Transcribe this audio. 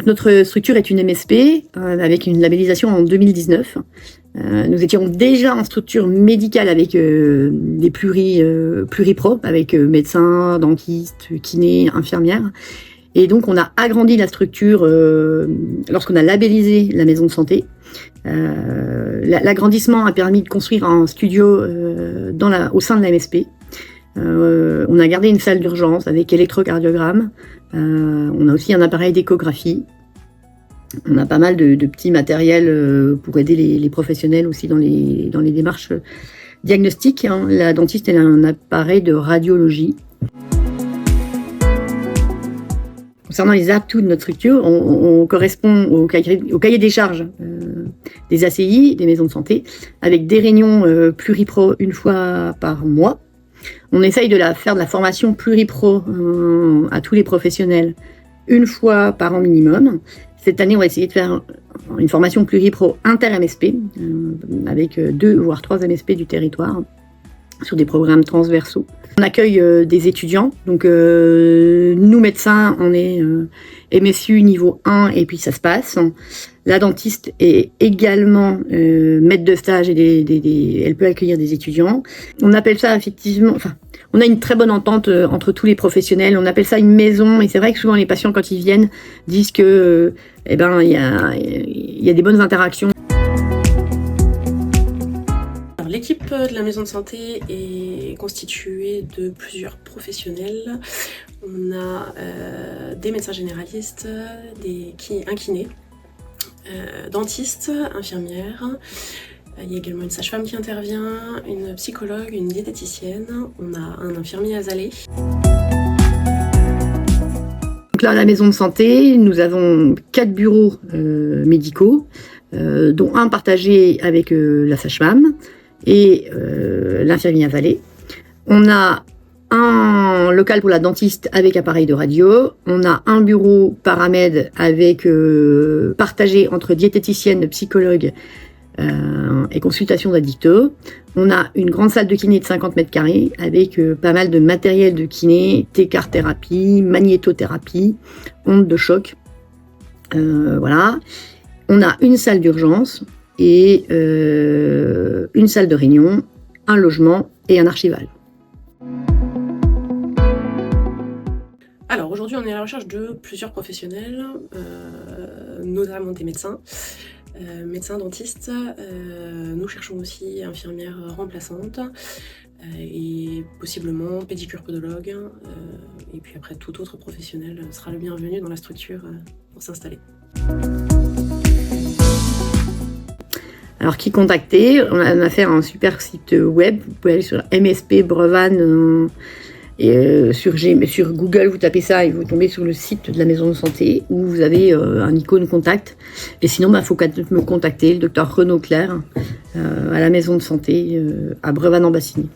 Donc notre structure est une MSP avec une labellisation en 2019. Nous étions déjà en structure médicale avec des pluripro, avec médecins, dentistes, kinés, infirmières. Et donc on a agrandi la structure lorsqu'on a labellisé la maison de santé. L'agrandissement a permis de construire un studio au sein de la MSP. On a gardé une salle d'urgence avec électrocardiogramme. On a aussi un appareil d'échographie. On a pas mal de petits matériels pour aider les professionnels aussi dans les démarches diagnostiques. La dentiste, elle a un appareil de radiologie. Concernant les atouts de notre structure, on correspond au cahier des charges des ACI, des maisons de santé, avec des réunions pluripro une fois par mois. On essaye de faire de la formation pluripro à tous les professionnels une fois par an minimum. Cette année, on va essayer de faire une formation pluripro inter-MSP avec 2 voire 3 MSP du territoire sur des programmes transversaux. On accueille des étudiants, donc nous médecins, on est MSU niveau 1 et puis ça se passe. La dentiste est également maître de stage et elle peut accueillir des étudiants. On appelle ça effectivement, on a une très bonne entente entre tous les professionnels. On appelle ça une maison et c'est vrai que souvent les patients quand ils viennent disent que il y a des bonnes interactions. L'équipe de la maison de santé est constituée de plusieurs professionnels. On a des médecins généralistes, un kiné, dentiste, infirmière. Il y a également une sage-femme qui intervient, une psychologue, une diététicienne. On a un infirmier azalé. Donc là, à la maison de santé, nous avons 4 bureaux médicaux, dont un partagé avec la sage-femme et l'infirmier azalé. On a un local pour la dentiste avec appareil de radio. On a un bureau paramède avec partagé entre diététicienne, psychologue et consultation d'addicto. On a une grande salle de kiné de 50 mètres carrés avec pas mal de matériel de kiné, T-card-thérapie, magnétothérapie, ondes de choc. Voilà. On a une salle d'urgence et une salle de réunion, un logement et un archival. Alors aujourd'hui, on est à la recherche de plusieurs professionnels, notamment des médecins. Médecins dentistes, nous cherchons aussi infirmières remplaçantes et possiblement pédicure podologue et puis après tout autre professionnel sera le bienvenu dans la structure pour s'installer. Alors qui contacter? On a fait un super site web, vous pouvez aller sur MSP Brevanne sur Google, vous tapez ça et vous tombez sur le site de la maison de santé où vous avez un icône contact. Et sinon, faut me contacter, le docteur Renaud Clerc, à la maison de santé à Brevanne-en-Bassigny.